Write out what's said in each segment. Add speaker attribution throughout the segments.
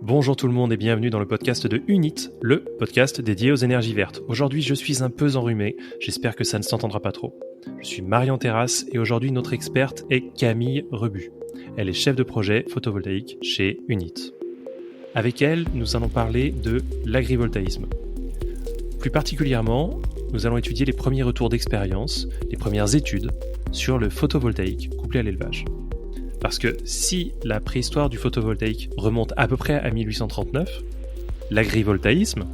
Speaker 1: Bonjour tout le monde et bienvenue dans le podcast de Unit, le podcast dédié aux énergies vertes. Aujourd'hui, je suis un peu enrhumé, j'espère que ça ne s'entendra pas trop. Je suis Marion Terrasse et aujourd'hui notre experte est Camille Rebu. Elle est chef de projet photovoltaïque chez Unit. Avec elle, nous allons parler de l'agrivoltaïsme. Plus particulièrement, nous allons étudier les premiers retours d'expérience, les premières études sur le photovoltaïque couplé à l'élevage. Parce que si la préhistoire du photovoltaïque remonte à peu près à 1839, l'agrivoltaïsme,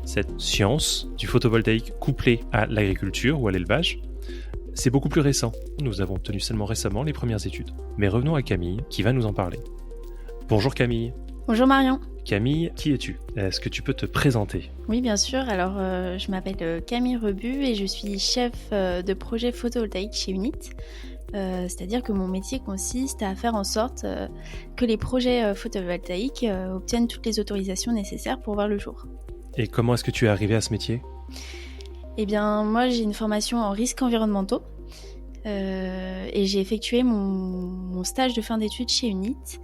Speaker 1: cette science du photovoltaïque couplée à l'agriculture ou à l'élevage, c'est beaucoup plus récent. Nous avons obtenu seulement récemment les premières études. Mais revenons à Camille, qui va nous en parler. Bonjour Camille.
Speaker 2: Bonjour Marion.
Speaker 1: Camille, qui es-tu ? Est-ce que tu peux te présenter ?
Speaker 2: Oui, bien sûr. Alors, je m'appelle Camille Rebu et je suis chef de projet photovoltaïque chez Unit. C'est-à-dire que mon métier consiste à faire en sorte que les projets photovoltaïques obtiennent toutes les autorisations nécessaires pour voir le jour.
Speaker 1: Et comment est-ce que tu es arrivé à ce métier ?
Speaker 2: Eh bien, moi, j'ai une formation en risques environnementaux et j'ai effectué mon stage de fin d'études chez Unit.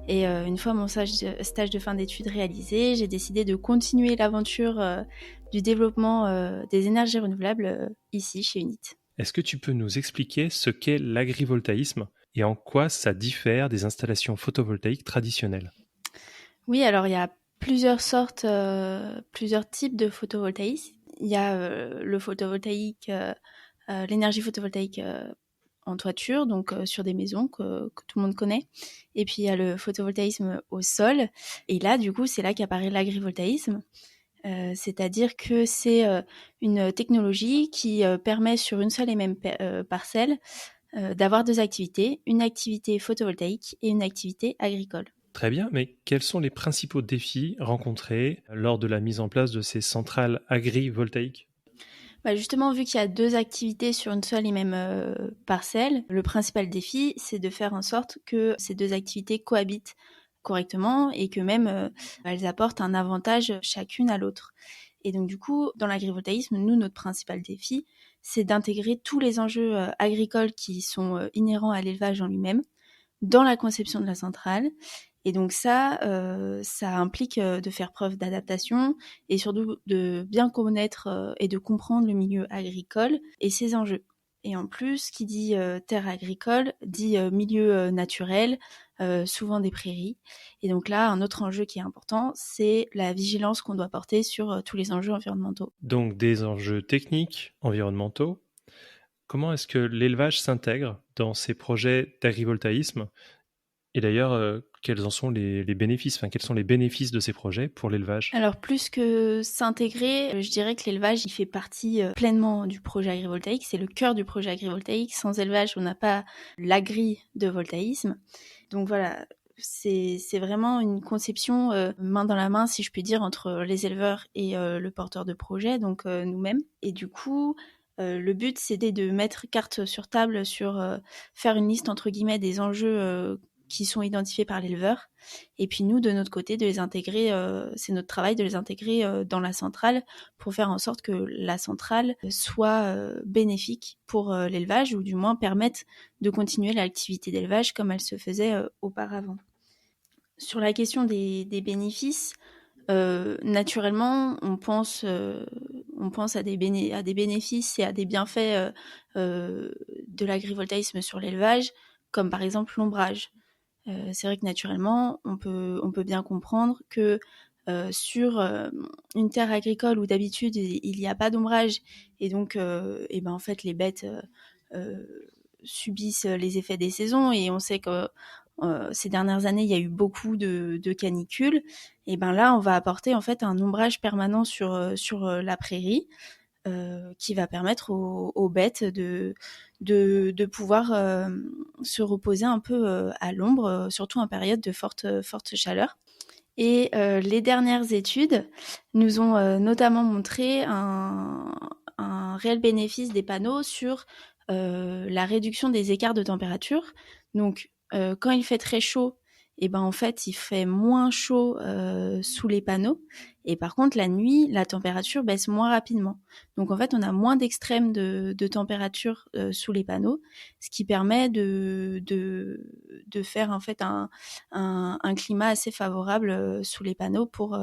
Speaker 2: Et une fois mon stage de fin d'études réalisé, j'ai décidé de continuer l'aventure du développement des énergies renouvelables ici, chez Unit.
Speaker 1: Est-ce que tu peux nous expliquer ce qu'est l'agrivoltaïsme et en quoi ça diffère des installations photovoltaïques traditionnelles ?
Speaker 2: Oui, alors il y a plusieurs types de photovoltaïsme. Il y a le photovoltaïque, l'énergie photovoltaïque en toiture, donc sur des maisons que tout le monde connaît. Et puis il y a le photovoltaïsme au sol. Et là, du coup, c'est là qu'apparaît l'agrivoltaïsme. C'est-à-dire que c'est une technologie qui permet sur une seule et même parcelle d'avoir deux activités, une activité photovoltaïque et une activité agricole.
Speaker 1: Très bien, mais quels sont les principaux défis rencontrés lors de la mise en place de ces centrales agrivoltaïques ?
Speaker 2: Justement, vu qu'il y a deux activités sur une seule et même parcelle, le principal défi, c'est de faire en sorte que ces deux activités cohabitent correctement et que même elles apportent un avantage chacune à l'autre. Et donc du coup, dans l'agrivoltaïsme, nous, notre principal défi, c'est d'intégrer tous les enjeux agricoles qui sont inhérents à l'élevage en lui-même dans la conception de la centrale. Et donc ça implique de faire preuve d'adaptation et surtout de bien connaître et de comprendre le milieu agricole et ses enjeux. Et en plus, qui dit terre agricole, dit milieu naturel, souvent des prairies. Et donc là, un autre enjeu qui est important, c'est la vigilance qu'on doit porter sur tous les enjeux environnementaux.
Speaker 1: Donc des enjeux techniques, environnementaux. Comment est-ce que l'élevage s'intègre dans ces projets d'agrivoltaïsme ? Et d'ailleurs, quels en sont les bénéfices ? Quels sont les bénéfices de ces projets pour l'élevage ?
Speaker 2: Alors plus que s'intégrer, je dirais que l'élevage, il fait partie pleinement du projet agrivoltaïque. C'est le cœur du projet agrivoltaïque. Sans élevage, on n'a pas l'agri de voltaïsme. Donc voilà, c'est vraiment une conception main dans la main, si je puis dire, entre les éleveurs et le porteur de projet, donc nous-mêmes. Et du coup, le but, c'était de mettre carte sur table sur faire une liste, entre guillemets, des enjeux qui sont identifiés par l'éleveur. Et puis nous, de notre côté, de les intégrer, c'est notre travail de les intégrer dans la centrale pour faire en sorte que la centrale soit bénéfique pour l'élevage ou du moins permette de continuer l'activité d'élevage comme elle se faisait auparavant. Sur la question des bénéfices, naturellement, on pense à des bénéfices et à des bienfaits de l'agrivoltaïsme sur l'élevage, comme par exemple l'ombrage. C'est vrai que naturellement, on peut bien comprendre que sur une terre agricole où d'habitude il n'y a pas d'ombrage et donc en fait les bêtes subissent les effets des saisons et on sait que ces dernières années il y a eu beaucoup de canicules, et ben là on va apporter en fait un ombrage permanent sur la prairie qui va permettre aux bêtes de pouvoir se reposer un peu à l'ombre, surtout en période de forte chaleur. Et les dernières études nous ont notamment montré un réel bénéfice des panneaux sur la réduction des écarts de température. Donc, quand il fait très chaud, et ben en fait il fait moins chaud sous les panneaux, et par contre la nuit la température baisse moins rapidement. Donc en fait on a moins d'extrêmes de température sous les panneaux, ce qui permet de faire en fait un climat assez favorable sous les panneaux pour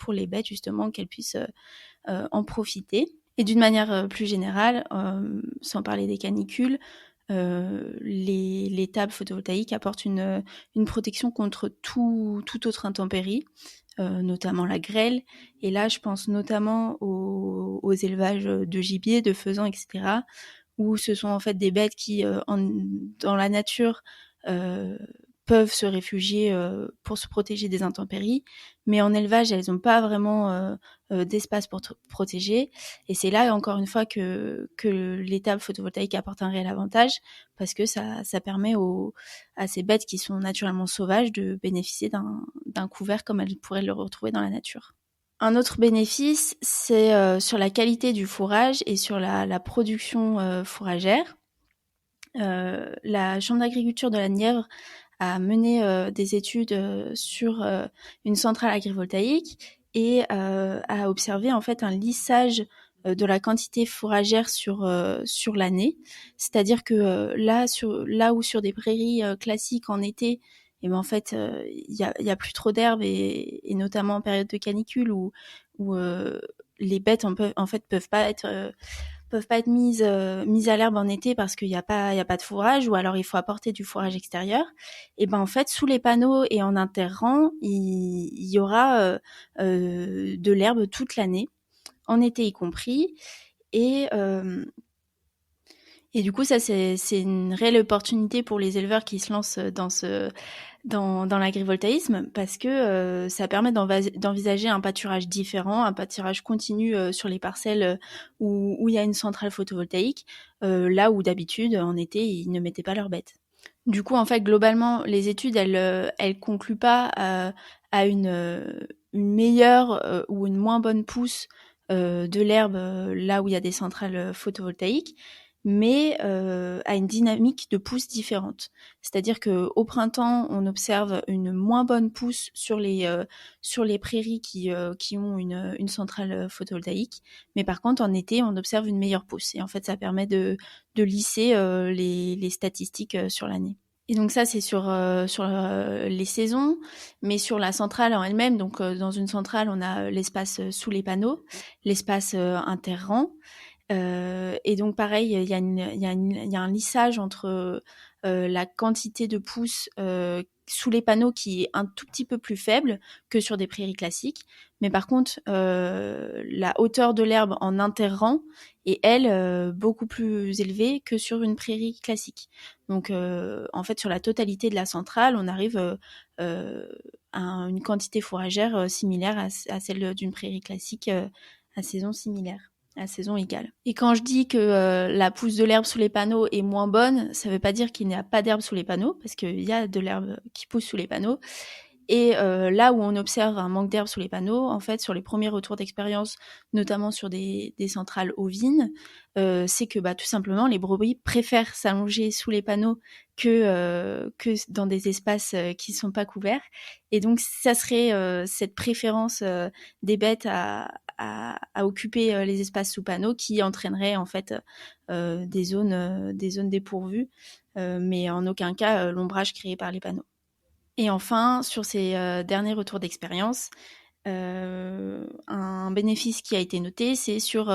Speaker 2: les bêtes justement, qu'elles puissent en profiter. Et d'une manière plus générale, sans parler des canicules, les tables photovoltaïques apportent une protection contre toute autre intempérie, notamment la grêle. Et là, je pense notamment aux élevages de gibier, de faisans, etc., où ce sont en fait des bêtes qui, dans la nature, euh, peuvent se réfugier pour se protéger des intempéries, mais en élevage, elles n'ont pas vraiment d'espace pour protéger. Et c'est là, encore une fois, que les tables photovoltaïques apportent un réel avantage, parce que ça permet à ces bêtes qui sont naturellement sauvages de bénéficier d'un couvert comme elles pourraient le retrouver dans la nature. Un autre bénéfice, c'est sur la qualité du fourrage et sur la production fourragère. La Chambre d'agriculture de la Nièvre a mené des études sur une centrale agrivoltaïque et a observé en fait un lissage de la quantité fourragère sur l'année. C'est-à-dire que là où sur des prairies classiques en été, et ben en fait il y a plus trop d'herbe, et notamment en période de canicule où les bêtes en fait peuvent pas être mises à l'herbe en été parce qu'il y a pas de fourrage, ou alors il faut apporter du fourrage extérieur. Et ben en fait sous les panneaux et en interrang, il y aura de l'herbe toute l'année, en été y compris. Et et du coup, ça, c'est une réelle opportunité pour les éleveurs qui se lancent dans l'agrivoltaïsme, parce que ça permet d'envisager un pâturage différent, un pâturage continu sur les parcelles où il y a une centrale photovoltaïque, là où d'habitude, en été, ils ne mettaient pas leurs bêtes. Du coup, en fait, globalement, les études, elles concluent pas à une meilleure ou une moins bonne pousse de l'herbe là où il y a des centrales photovoltaïques, mais à une dynamique de pousse différente. C'est-à-dire qu'au printemps, on observe une moins bonne pousse sur les prairies qui ont une centrale photovoltaïque, mais par contre, en été, on observe une meilleure pousse. Et en fait, ça permet de lisser les statistiques sur l'année. Et donc ça, c'est sur les saisons, mais sur la centrale en elle-même. Donc dans une centrale, on a l'espace sous les panneaux, l'espace interrang. Et donc pareil, il y a un lissage entre la quantité de pousses sous les panneaux qui est un tout petit peu plus faible que sur des prairies classiques. Mais par contre, la hauteur de l'herbe en interrang est, elle, beaucoup plus élevée que sur une prairie classique. Donc en fait, sur la totalité de la centrale, on arrive à une quantité fourragère similaire à celle d'une prairie classique à saison similaire, à saison égale. Et quand je dis que la pousse de l'herbe sous les panneaux est moins bonne, ça ne veut pas dire qu'il n'y a pas d'herbe sous les panneaux, parce qu'il y a de l'herbe qui pousse sous les panneaux. Et là où on observe un manque d'herbe sous les panneaux, en fait, sur les premiers retours d'expérience, notamment sur des centrales ovines, c'est que tout simplement, les brebis préfèrent s'allonger sous les panneaux que dans des espaces qui ne sont pas couverts. Et donc, ça serait cette préférence des bêtes à occuper les espaces sous panneaux qui entraînerait en fait des zones dépourvues, mais en aucun cas l'ombrage créé par les panneaux. Et enfin, sur ces derniers retours d'expérience, un bénéfice qui a été noté, c'est sur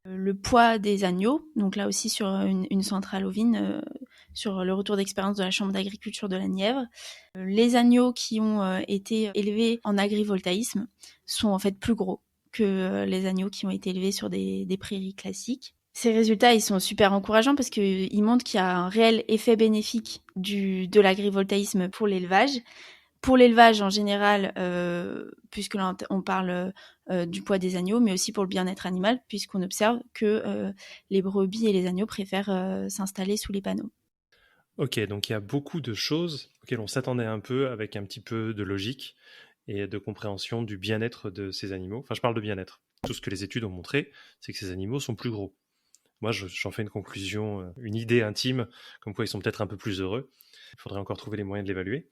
Speaker 2: le poids des agneaux. Donc là aussi sur une centrale ovine, sur le retour d'expérience de la Chambre d'agriculture de la Nièvre. Les agneaux qui ont été élevés en agrivoltaïsme sont en fait plus gros que les agneaux qui ont été élevés sur des prairies classiques. Ces résultats, ils sont super encourageants parce qu'ils montrent qu'il y a un réel effet bénéfique de l'agrivoltaïsme pour l'élevage. Pour l'élevage en général, puisque là on parle du poids des agneaux, mais aussi pour le bien-être animal, puisqu'on observe que les brebis et les agneaux préfèrent s'installer sous les panneaux.
Speaker 1: Ok, donc il y a beaucoup de choses auxquelles on s'attendait un peu, avec un petit peu de logique et de compréhension du bien-être de ces animaux. Enfin, je parle de bien-être. Tout ce que les études ont montré, c'est que ces animaux sont plus gros. Moi, j'en fais une conclusion, une idée intime, comme quoi ils sont peut-être un peu plus heureux. Il faudrait encore trouver les moyens de l'évaluer.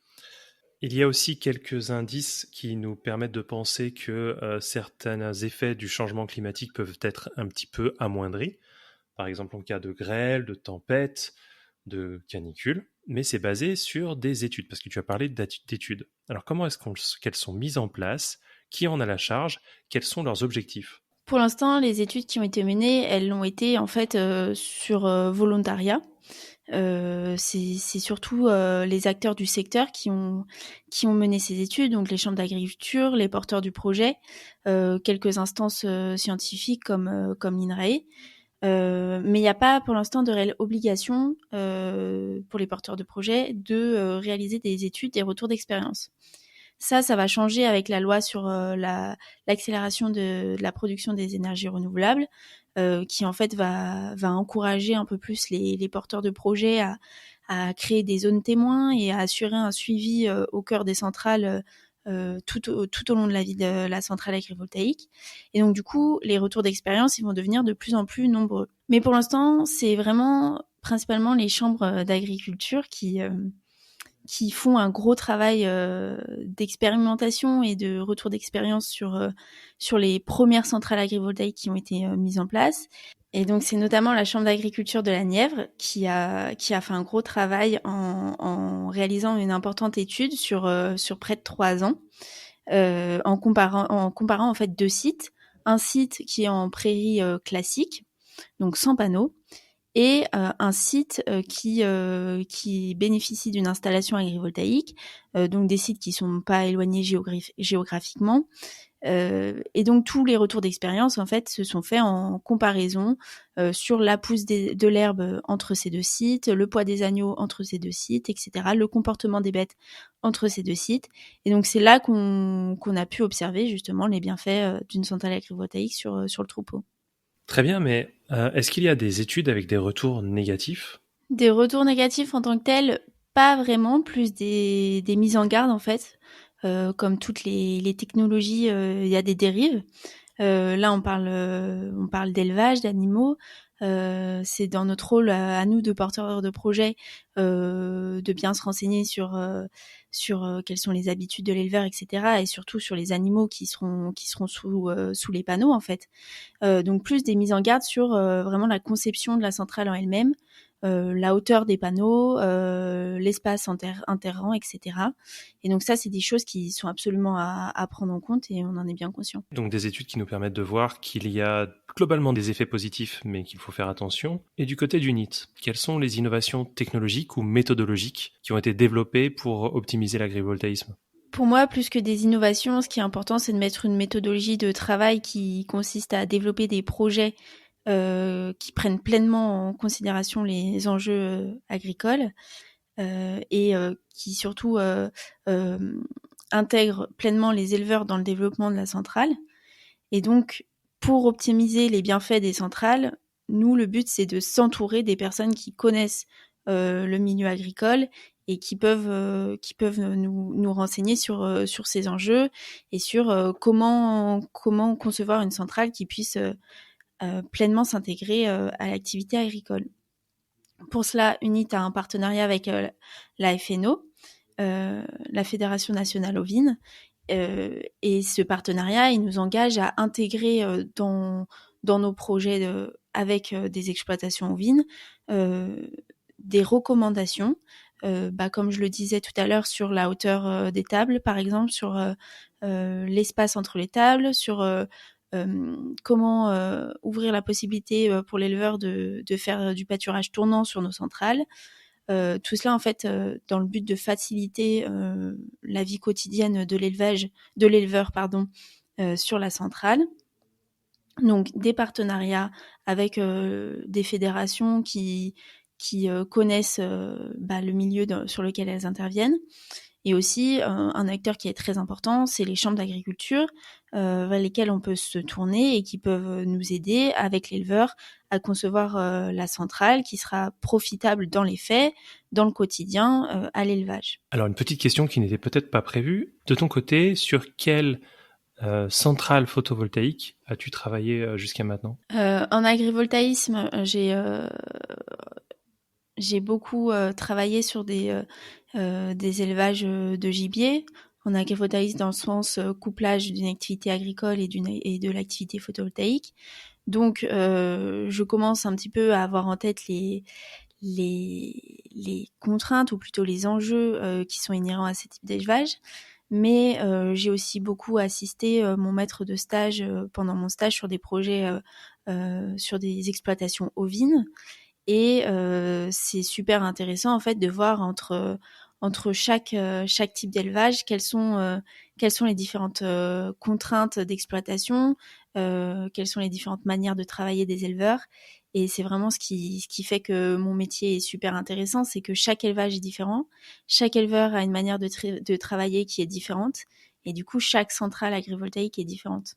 Speaker 1: Il y a aussi quelques indices qui nous permettent de penser que certains effets du changement climatique peuvent être un petit peu amoindris, par exemple en cas de grêle, de tempête, de canicule, mais c'est basé sur des études, parce que tu as parlé d'études. Alors comment est-ce qu'elles sont mises en place? Qui en a la charge? Quels sont leurs objectifs?
Speaker 2: Pour l'instant, les études qui ont été menées, elles l'ont été en fait sur volontariat. C'est surtout les acteurs du secteur qui ont mené ces études, donc les chambres d'agriculture, les porteurs du projet, quelques instances scientifiques comme l'INRAE. Mais il n'y a pas pour l'instant de réelle obligation pour les porteurs de projet de réaliser des études, des retours d'expérience. Ça va changer avec la loi sur l'accélération de la production des énergies renouvelables, qui en fait va encourager un peu plus les porteurs de projets à créer des zones témoins et à assurer un suivi au cœur des centrales tout au long de la vie de la centrale agrivoltaïque. Et donc du coup, les retours d'expérience, ils vont devenir de plus en plus nombreux. Mais pour l'instant, c'est vraiment principalement les chambres d'agriculture qui font un gros travail d'expérimentation et de retour d'expérience sur les premières centrales agrivoltaïques qui ont été mises en place. Et donc, c'est notamment la Chambre d'agriculture de la Nièvre qui a fait un gros travail en réalisant une importante étude sur près de 3 ans, en comparant en fait deux sites. Un site qui est en prairie classique, donc sans panneaux, et un site qui bénéficie d'une installation agrivoltaïque, donc des sites qui sont pas éloignés géographiquement. Et donc tous les retours d'expérience en fait se sont faits en comparaison sur la pousse de l'herbe entre ces deux sites, le poids des agneaux entre ces deux sites, etc., le comportement des bêtes entre ces deux sites. Et donc c'est là qu'on a pu observer justement les bienfaits d'une centrale agrivoltaïque sur le troupeau.
Speaker 1: Très bien, mais est-ce qu'il y a des études avec des retours négatifs?
Speaker 2: Des retours négatifs en tant que tels, pas vraiment, plus des mises en garde en fait. Comme toutes les technologies, il y a des dérives. Là, on parle d'élevage, d'animaux. C'est dans notre rôle à nous de porteurs de projet de bien se renseigner sur quelles sont les habitudes de l'éleveur, etc. Et surtout sur les animaux qui seront sous les panneaux en fait. Donc plus des mises en garde sur vraiment la conception de la centrale en elle-même, la hauteur des panneaux, l'espace interrang, etc. Et donc ça, c'est des choses qui sont absolument à prendre en compte et on en est bien conscient.
Speaker 1: Donc des études qui nous permettent de voir qu'il y a globalement des effets positifs, mais qu'il faut faire attention. Et du côté du NIT, quelles sont les innovations technologiques ou méthodologiques qui ont été développées pour optimiser l'agrivoltaïsme?
Speaker 2: Pour moi, plus que des innovations, ce qui est important, c'est de mettre une méthodologie de travail qui consiste à développer des projets qui prennent pleinement en considération les enjeux agricoles et qui surtout intègrent pleinement les éleveurs dans le développement de la centrale. Et donc, pour optimiser les bienfaits des centrales, nous, le but, c'est de s'entourer des personnes qui connaissent le milieu agricole et qui peuvent nous renseigner sur ces enjeux et sur comment concevoir une centrale qui puisse pleinement s'intégrer à l'activité agricole. Pour cela, UNIT a un partenariat avec la FNO, la Fédération nationale ovine, et ce partenariat, il nous engage à intégrer dans nos projets avec des exploitations ovines des recommandations, comme je le disais tout à l'heure, sur la hauteur des tables, par exemple, sur l'espace entre les tables, sur comment ouvrir la possibilité pour l'éleveur de faire du pâturage tournant sur nos centrales. Tout cela, en fait, dans le but de faciliter la vie quotidienne de l'éleveur, sur la centrale. Donc, des partenariats avec des fédérations qui connaissent le milieu sur lequel elles interviennent. Et aussi, un acteur qui est très important, c'est les chambres d'agriculture vers lesquelles on peut se tourner et qui peuvent nous aider avec l'éleveur à concevoir la centrale qui sera profitable dans les faits, dans le quotidien, à l'élevage.
Speaker 1: Alors une petite question qui n'était peut-être pas prévue. De ton côté, sur quelle centrale photovoltaïque as-tu travaillé jusqu'à maintenant?
Speaker 2: En agrivoltaïsme, j'ai j'ai beaucoup travaillé sur des élevages de gibier en agrivoltaïsme dans le sens couplage d'une activité agricole et de l'activité photovoltaïque. Donc, je commence un petit peu à avoir en tête les contraintes ou plutôt les enjeux qui sont inhérents à ce type d'élevage. Mais j'ai aussi beaucoup assisté mon maître de stage pendant mon stage sur des projets sur des exploitations ovines. Et c'est super intéressant en fait de voir entre chaque type d'élevage quelles sont les différentes contraintes d'exploitation, quelles sont les différentes manières de travailler des éleveurs. Et c'est vraiment ce qui fait que mon métier est super intéressant, c'est que chaque élevage est différent, chaque éleveur a une manière de travailler qui est différente, et du coup chaque centrale agrivoltaïque est différente.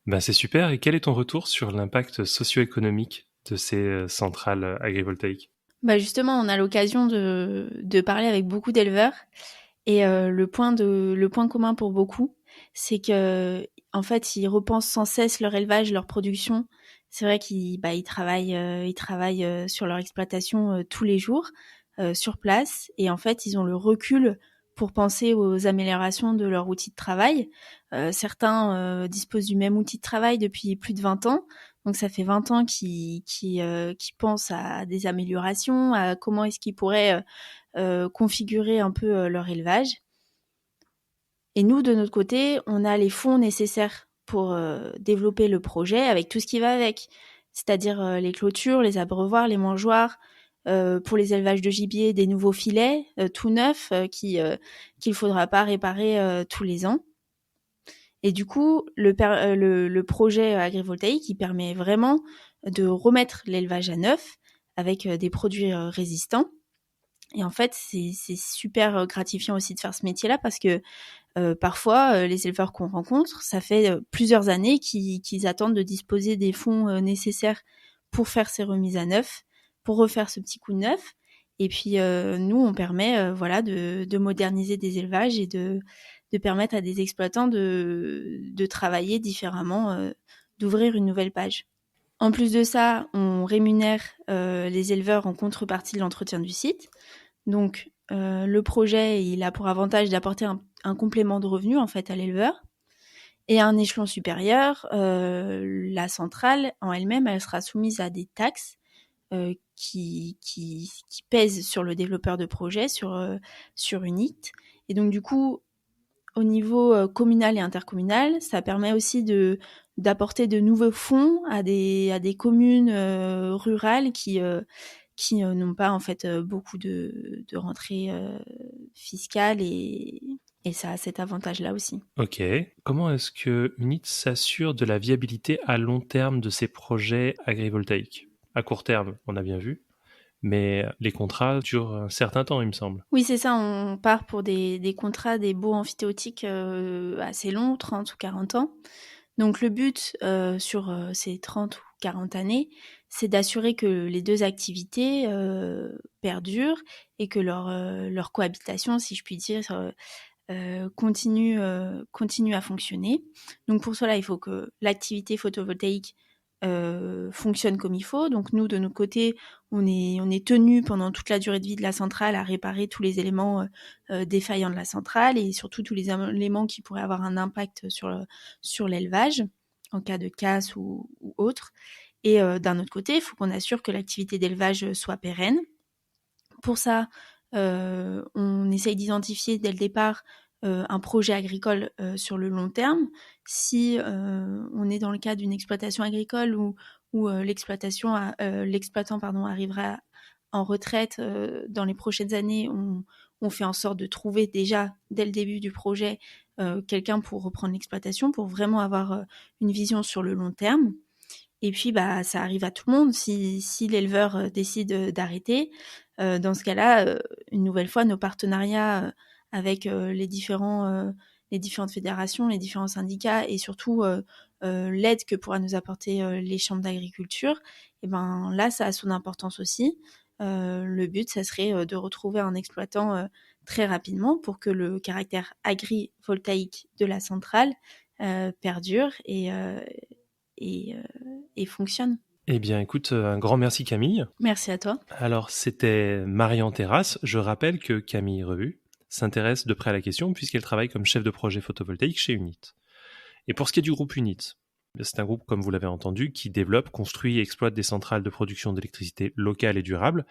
Speaker 1: Ben, c'est super. Et quel est ton retour sur l'impact socio-économique de ces centrales agrivoltaïques?
Speaker 2: Bah justement, on a l'occasion de parler avec beaucoup d'éleveurs. Et le point commun pour beaucoup, c'est que en fait, ils repensent sans cesse leur élevage, leur production. C'est vrai ils travaillent sur leur exploitation tous les jours sur place, et en fait, ils ont le recul pour penser aux améliorations de leur outil de travail. Certains disposent du même outil de travail depuis plus de 20 ans, donc ça fait 20 ans qu'ils pensent à des améliorations, à comment est-ce qu'ils pourraient configurer un peu leur élevage. Et nous, de notre côté, on a les fonds nécessaires pour développer le projet avec tout ce qui va avec, c'est-à-dire les clôtures, les abreuvoirs, les mangeoires, pour les élevages de gibier, des nouveaux filets tout neufs qu'il faudra pas réparer tous les ans. Et du coup, le projet agrivoltaïque, il permet vraiment de remettre l'élevage à neuf avec des produits résistants. Et en fait, c'est super gratifiant aussi de faire ce métier-là parce que parfois, les éleveurs qu'on rencontre, ça fait plusieurs années qu'ils attendent de disposer des fonds nécessaires pour faire ces remises à neuf, pour refaire ce petit coup de neuf. Et puis, nous, on permet voilà, de moderniser des élevages et de permettre à des exploitants de travailler différemment, d'ouvrir une nouvelle page. En plus de ça, on rémunère les éleveurs en contrepartie de l'entretien du site. Donc, le projet, il a pour avantage d'apporter un complément de revenu en fait à l'éleveur. Et à un échelon supérieur, la centrale en elle-même, elle sera soumise à des taxes qui pèsent sur le développeur de projet, sur Unit. Et donc du coup, au niveau communal et intercommunal, ça permet aussi d'apporter de nouveaux fonds à des communes rurales qui n'ont pas en fait beaucoup de rentrées fiscales et ça a cet avantage-là aussi.
Speaker 1: Ok. Comment est-ce que Unit s'assure de la viabilité à long terme de ces projets agrivoltaïques? À court terme, on a bien vu, mais les contrats durent un certain temps, il me semble.
Speaker 2: Oui, c'est ça, on part pour des contrats, des baux amphithéotiques assez longs, 30 ou 40 ans. Donc le but sur ces 30 ou 40 années, c'est d'assurer que les deux activités perdurent et que leur cohabitation, si je puis dire, continue à fonctionner. Donc pour cela, il faut que l'activité photovoltaïque fonctionne comme il faut. Donc nous, de notre côté, on est tenu pendant toute la durée de vie de la centrale à réparer tous les éléments défaillants de la centrale et surtout tous les éléments qui pourraient avoir un impact sur l'élevage en cas de casse ou autre. Et d'un autre côté, il faut qu'on assure que l'activité d'élevage soit pérenne. Pour ça, on essaye d'identifier dès le départ un projet agricole sur le long terme. Si on est dans le cas d'une exploitation agricole où l'exploitant arrivera en retraite dans les prochaines années, on fait en sorte de trouver déjà dès le début du projet quelqu'un pour reprendre l'exploitation, pour vraiment avoir une vision sur le long terme. Et puis, bah, ça arrive à tout le monde. Si l'éleveur décide d'arrêter, dans ce cas-là, une nouvelle fois, nos partenariats avec les différentes fédérations, les différents syndicats et surtout l'aide que pourra nous apporter les chambres d'agriculture, et ben là, ça a son importance aussi. Le but, ça serait de retrouver un exploitant très rapidement pour que le caractère agrivoltaïque de la centrale perdure et fonctionne.
Speaker 1: Eh bien, écoute, un grand merci Camille.
Speaker 2: Merci à toi.
Speaker 1: Alors, c'était Marion Terrasse. Je rappelle que Camille Revu s'intéresse de près à la question puisqu'elle travaille comme chef de projet photovoltaïque chez Unit. Et pour ce qui est du groupe Unit, c'est un groupe, comme vous l'avez entendu, qui développe, construit et exploite des centrales de production d'électricité locales et durables.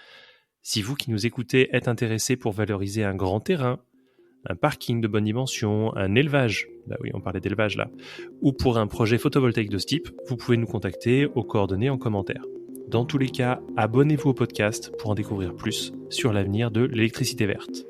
Speaker 1: Si vous qui nous écoutez êtes intéressé pour valoriser un grand terrain, un parking de bonne dimension, un élevage, bah oui, on parlait d'élevage là, ou pour un projet photovoltaïque de ce type, vous pouvez nous contacter aux coordonnées en commentaire. Dans tous les cas, abonnez-vous au podcast pour en découvrir plus sur l'avenir de l'électricité verte.